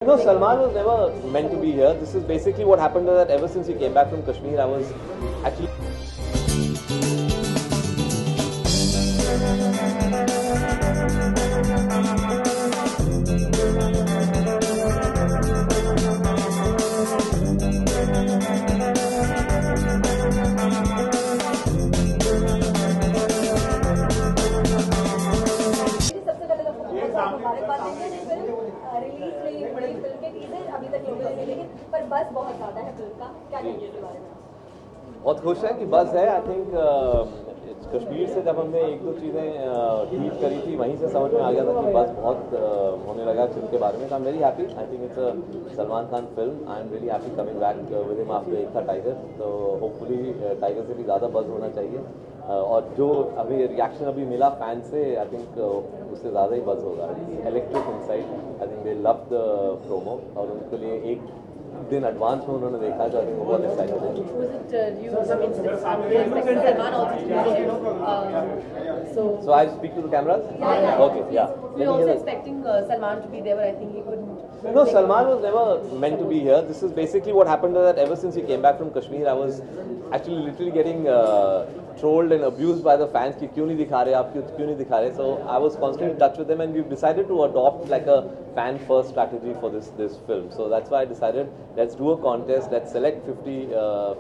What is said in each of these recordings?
No, Salman was never meant to be here. This is basically what happened that ever since he came back from Kashmir, I was actually... release में बड़ी film के teaser अभी तक लोगों ने लेकिन पर बस बहुत ज्यादा है फिल्म का, क्या कहेंगे इसके बारे में? बहुत खुश है कि बस है। आई थिंक कश्मीर से जब हमने एक दो चीज़ें ट्वीट करी थी वहीं से समझ में आ गया था कि बस बहुत होने लगा फिल्म के बारे में। तो I am very happy. I think it's a Salman Khan film. I am very happy coming back with him after एक था टाइगर। तो होपफुली टाइगर से भी ज़्यादा बज़ होना चाहिए और जो अभी रिएक्शन अभी मिला फैन से आई थिंक उससे ज़्यादा ही बज़ होगा। Electric inside. I think they love the promo और उनके लिए एक दिन एडवांस में उन्होंने देखा तो आई थिंक बहुत एक्साइटेड है। So I speak to the cameras? Yeah. Okay, yeah. We were also expecting Salman to be there, but I think he couldn't. No, Salman was never meant to be here. This is basically what happened that ever since he came back from Kashmir, I was actually literally getting trolled and abused by the fans कि क्यों नहीं दिखा रहे आप, क्यों नहीं दिखा रहे. So I was constantly in touch with them and we've decided to adopt like a fan first strategy for this film. So that's why I decided let's do a contest, let's select 50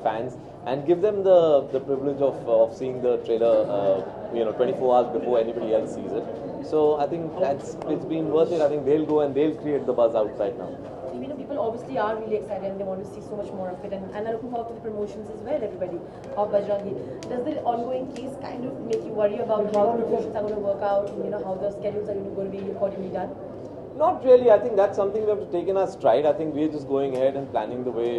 fans and give them the privilege of seeing the trailer 24 hours before anybody else sees it. So I think it's been worth it. I think they'll go and they'll create the buzz outside now. People obviously are really excited and they want to see so much more of it and they're looking forward to the promotions as well, everybody, of Bajrangi. Does the ongoing case kind of make you worry about how the promotions are going to work out and how the schedules are going to be accordingly done? Not really. I think that's something we have to take in our stride. I think we're just going ahead and planning the way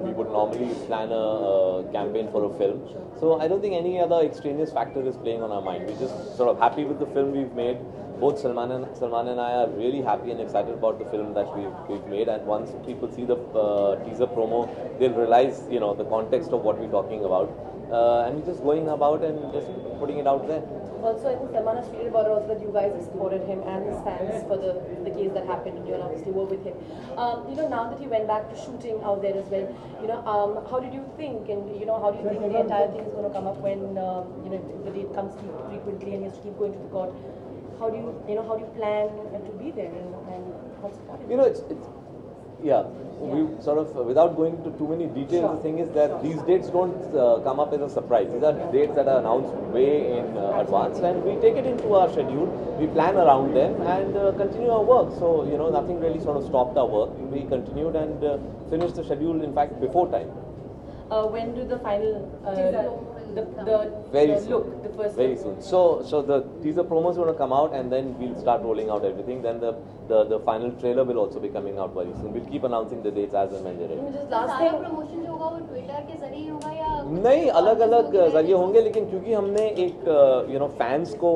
we would normally plan a campaign for a film. So I don't think any other extraneous factor is playing on our mind. We're just sort of happy with the film we've made. Both Salman and I are really happy and excited about the film that we've made. And once people see the teaser promo, they'll realize the context of what we're talking about. And we're just going about and just putting it out there. Also, I think Salman has tweeted about it also that you guys have supported him and his fans for the case that happened and you obviously were with him. Now that he went back to shooting out there as well, how did you think and how do you think the entire thing is going to come up when the date comes frequently and you have to keep going to the court? How do you plan to be there and how supportive? We sort of, without going into too many details, sure. The thing is that these dates don't come up as a surprise. These are dates that are announced way in advance and we take it into our schedule, we plan around them and continue our work. So, nothing really sort of stopped our work. We continued and finished the schedule, in fact, before time. When do the final very soon. Look, the first very look. soon. So the teaser promos are going to come out and then we'll start rolling out everything. Then the final trailer will also be coming out very soon. We'll keep announcing the dates as and when they're ready. Just last thing, promotion जो होगा वो Twitter के जरिए ही होगा या नहीं अलग-अलग जरिए होंगे लेकिन क्योंकि हमने एक फैंस को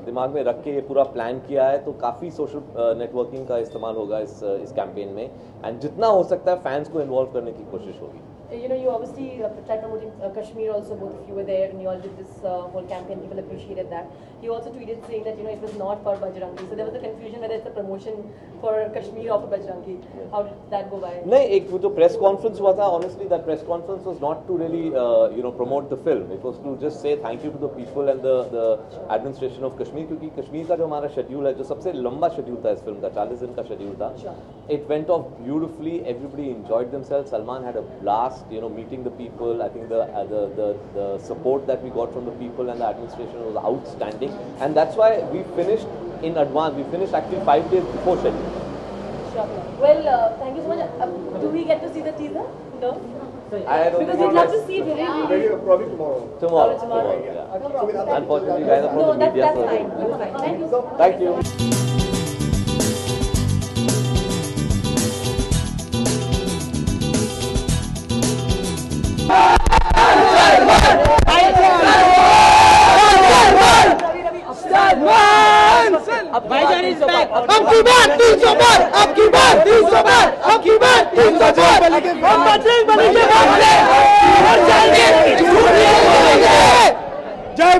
दिमाग में रख के ये पूरा प्लान किया है तो काफ़ी सोशल नेटवर्किंग का इस्तेमाल होगा इस कैंपेन में एंड जितना हो सकता है फैंस को इन्वॉल्व करने की कोशिश होगी. You obviously tried promoting Kashmir also, both of you were there and you all did this whole campaign, people appreciated that. He also tweeted saying that it was not for Bajrangi, so there was a confusion whether it's a promotion for Kashmir or for Bajrangi. Yeah. How did that go by? नहीं एक वो जो press conference हुआ था, honestly that press conference was not to really promote the film. It was to just say thank you to the people and the administration of Kashmir क्योंकि कश्मीर का जो हमारा schedule है जो सबसे लंबा schedule था इस film का 40 दिन का schedule था. Sure. It went off beautifully. Everybody enjoyed themselves. Salman had a blast. Meeting the people. I think the support that we got from the people and the administration was outstanding, and that's why we finished in advance. We finished actually 5 days before schedule. Sure. Well, thank you so much. Do we get to see the teaser? No. I don't because know. we'd love to see it. Really. Probably tomorrow. Tomorrow. Yeah. Unfortunately, you guys are from the media. That's fine. That's fine. Thank you. Thank you. भाईजान is back. अब की बार 300 बार, अब की बार 300 बार, अब की बार 300 बार. हम बजरंग बली के नाम से और जाएंगे. जय